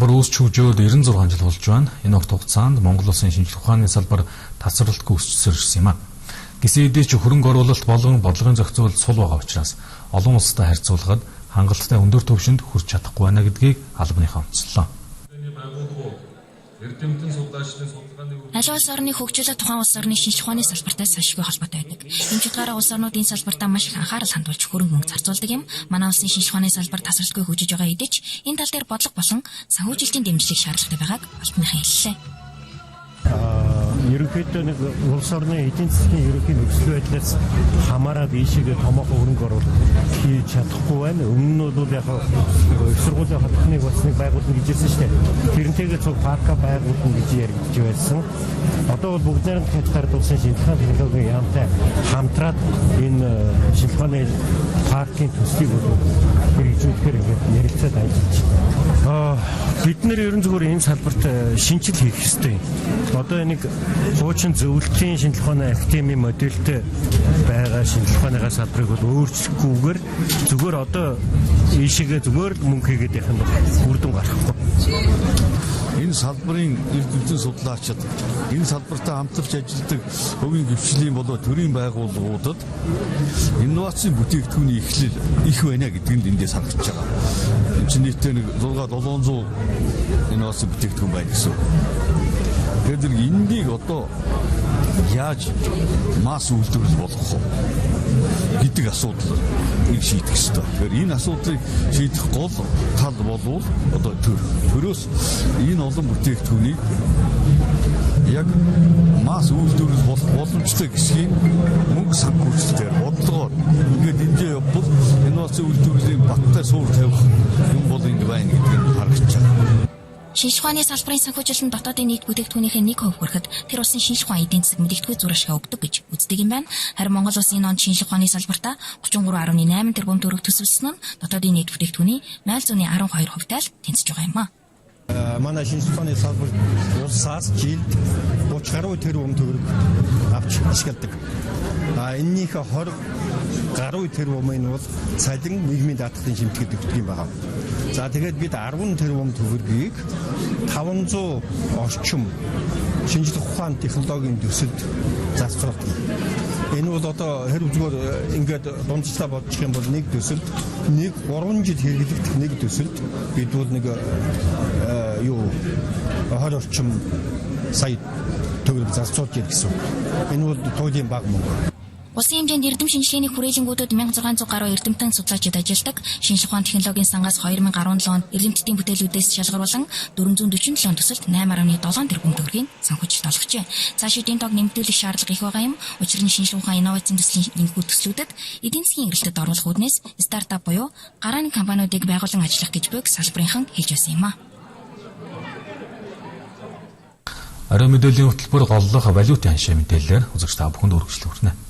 салбар үүсч хөгжөөд 96 жил болж байна. Энэ огт хугацаанд Монгол Улсын шинжлэх ухааны салбар тасралтгүй өссөн юм а. Гэсэн хэдий ч хөрөнгө оруулалт болон бодлогын зохицуулалт сул байгаа учраас олон улстай харьцуулахад хангалттай өндөр түвшинд хүрч чадахгүй байна гэдгийг албаныхаа онцлоо. Аливаа улс орны хөгжүүлэлт тухайн улс орны шинжлэх ухааны салбартай салшгүй холбоотой байдаг. Энэ чиглэлээр улс орнууд энэ салбартаа маш их анхаарал хандуулж хөрөнгө мөнгө зарцуулдаг юм. Манай улсын шинжлэх ухааны салбар тасралтгүй хөгжиж байгаа хэдий ч энэ тал дээр бодлого болон санхүүжилтийн дэмжлэг шаардлагатай байгааг албаныхан хэллээ. Ерөнхийдөө нэг улс орны эдийн засгийн ерөнхий нөхцөл байдлаас хамаараад ийшээгээ томоохон хөрөнгө оруулалт хийж чадахгүй байна. Өмнө нь бол яг их сургуулийн хотныг болсныг байгуулна гэж ирсэн шүү дээ. Тэрнтэйгээ цуг парка байгуулна гэж яригдж байсан. Одоо бол бүгд найрамд хязгаар улсын шинжлэх ухааны технологийн яамтай хамтраад энэ шинжлэх ухааны паркийн төслийг хэрэгжүүлэхээр ингээд ярилцаад ажиллаж байна. Бид нэр ерөн зүгээр энэ салбарт шинжил хийх ёстой. Одоо нэг хуучин зөвлөлтийн шинжлэх ухааны академийн модельтэй байгаа шинжлэх ухааныгаа салбарыг бол өөрчлөхгүйгээр зүгээр одоо ийшээгээ зүгээр мөнгө хийгээд явах нь үр дүн гарахгүй. Энэ салбарын эрдэмтэн судлаачид энэ салбартай хамтарч ажилладаг хувийн хвшлийн болоо төрийн байгууллагуудад инновацийн бүтээгдэхүүний эхлэл их байна гэдэг нь эндээс харагдаж байгаа. Энэ чинь нийтдээ нэг 6-700 инновацийн бүтээгдэхүүн байна гэсэн. Тэгэхээр энийг одоо яаж масс үйлдвэрлэл болгох вэ гэдэг асуудал нэг шийдэх ёстой. Тэгэхээр энэ асуудлыг шийдэх гол тал болвол одоо төрөөс энэ олон бүтээгдэхүүнийг яг масс үйлдвэрлэл болох боломжтой гэсгийн мөнгө санхүүжилтээр бодлогоор ингээд эндээ явбал инновацийн үйлдвэрлэлийн баттай суур тавих юм бол энэ байна гэдгийг харагдаж байна. Шинжлэх ухааны салбарын санхүүжилт нь дотоодын нийт бүтээгдэхүүнийхээ 1% хүрэхэд тэр улсын шинжлэх ухааны эдийн засаг мэдээлэлгүй зур ашиг өгдөг гэж үздэг юм байна. Харин Монгол улсын энэ онд шинжлэх ухааны салбартаа 33.8 тэрбум төгрөг төсөвлөсөн нь дотоодын нийт бүтээгдэхүүний 0.12%-тай л тэнцэж байгаа юм а. Манай шинжлэх ухааны салбар улсаас жилд 30 гаруй тэрбум төгрөг авч ашигладаг. Эннийхээ 20 гаруй тэрбум нь бол цалин нийгмийн даатгалын шимтгэл өгдөг юм байна. За тэгээд бид 10 тэрбум төгрөгийг 500 орчим шинжлэх ухааны технологийн төсөлд зарцуулдаг. Энэ бол одоо хэрэг зүгээр ингээд дундчлаа бодчих юм бол нэг төсөлд 3 жил хэрэглэгдэх нэг төсөлд бид бол нэг 20 орчим сая төгрөг зарцуулж ирэх гэсэн. Энэ бол туйлын бага мөнгө. Улсын хэмжээнд эрдэм шинжилгээний хүрээлэнгүүдэд 1600 гаруй эрдэмтэн судлаачид ажилладаг. Шинжлэх ухааны технологийн сангаас 2017 онд эрдэмтдийн бүтээлүүдээс шалгаруулан 447 төсөлд 8.7 тэрбум төгрөгийг санхүүжилт олгожээ. Цаашид энэ тоог нэмэгдүүлэх шаардлага их байгаа юм. Учир нь шинжлэх ухааны инновацийн төслийн энэхүү төслүүдэд эдийн засгийн эргэлтэд оруулах үүднээс стартап буюу гарааны компаниудыг байгуулан ажиллах гэж буйг салбарынхан хэлж байсан юм а. Орой мэдээллийн хөтөлбөр голлох валютын ханшаа мэдээлэлээр үзэгч та бүхэнд өргөжлөл хүргэнэ.